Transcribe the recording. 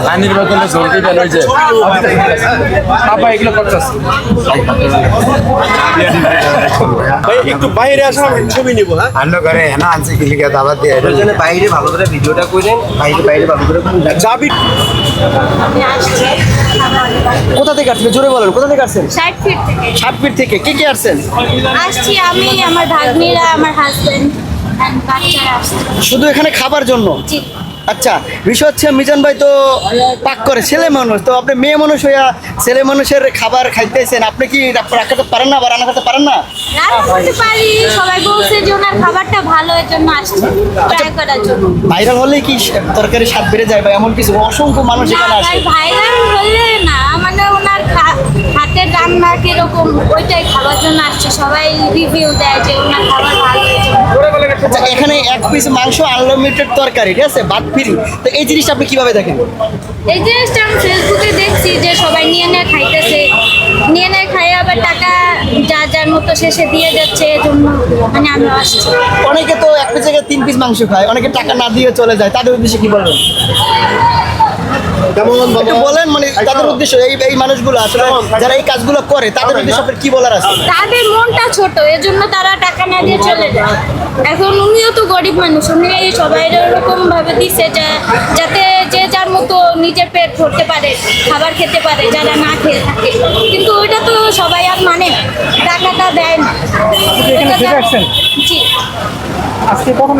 পানির বোতলে জলদি বের হয়েছে আপা এগুলো করতেছে একটু বাইরে আসা ছবি নিব। হ্যাঁ আন্ডো করে না আনছে কি লিখে দাবাত দিয়ে এজন্য বাইরে ভালো করে ভিডিওটা করেন, বাইরে ভালো করে যাবি কোথা থেকে আসছেন জোরে বলেন, কোথা থেকে আসছেন? 60 ফিট থেকে 60 ফিট থেকে। কে আসছেন? আসছি আমি, আমার ভাগ্নিরা, আমার হাজবেন্ড এন্ড বাচ্চারা আসছে। শুধু এখানে খাবার জন্য? জি। আচ্ছা, বিষয় হচ্ছে মিজান ভাই তো পাক করে, ছেলে মানুষ তো, আপনি মেয়ে মানুষ হইয়া ছেলে মানুষের খাবার খাইতেছেন, আপনি কি রাখতে পারেন না বা রান্না করতে পারেন না? রান্না করতে পারি, সবাই বলছে যে ওনার খাবারটা ভালো, এর জন্য আসছে ট্রাই করার জন্য। ভাইরাল হলে কি তরকারি স্বাদ বেড়ে যায় বা এমন কিছু? অসংখ্য মানুষ এখানে আসে। ভাইরাল হলে না, মানে ওনার হাতের রান্না কিরকম ওইটাই খাওয়ার জন্য আসছে, সবাই রিভিউ দেয় যে ওনার খাবার ভালো হয়েছে। আচ্ছা, এখানে এক পিস মাংস আনলিমিটেড তরকারি, ঠিক আছে, বাদ ফ্রি, তো এই জিনিসটা আপনি কিভাবে দেখেন? এই জিনিসটা আমি ফেসবুকে দেখছি যে সবাই নিয়ে নিয়ে খাইতেছে, নিয়ে নিয়ে খাই আবার টাকা যার মতো শেষে দিয়ে যাচ্ছে, এজন্য মানে আমি আসছি। অনেকে তো একটা জায়গায় 3 পিস মাংস খায়, অনেকে টাকা না দিয়ে চলে যায়, তাদের উদ্দেশ্যে কি বলবেন? একটু বলেন, মানে তাদের উদ্দেশ্য এই মানুষগুলো আসলে যারা এই কাজগুলো করে তাদের উদ্দেশ্যে আপনার কি বলার আছে? তাদের মনটা ছোট, এজন্য তারা টাকা না দিয়ে চলে যায়। এখন উনিও তো গরিব মানুষ, উনি সবাই এরকম ভাবে দিচ্ছে যাতে যে যার মতো নিজের পেট ভরতে পারে, খাবার খেতে পারে যারা না খেয়ে থাকে, কিন্তু ওইটা তো সবাই আর মানে না, টাকাটা দেয় না। জি। আজকে কখন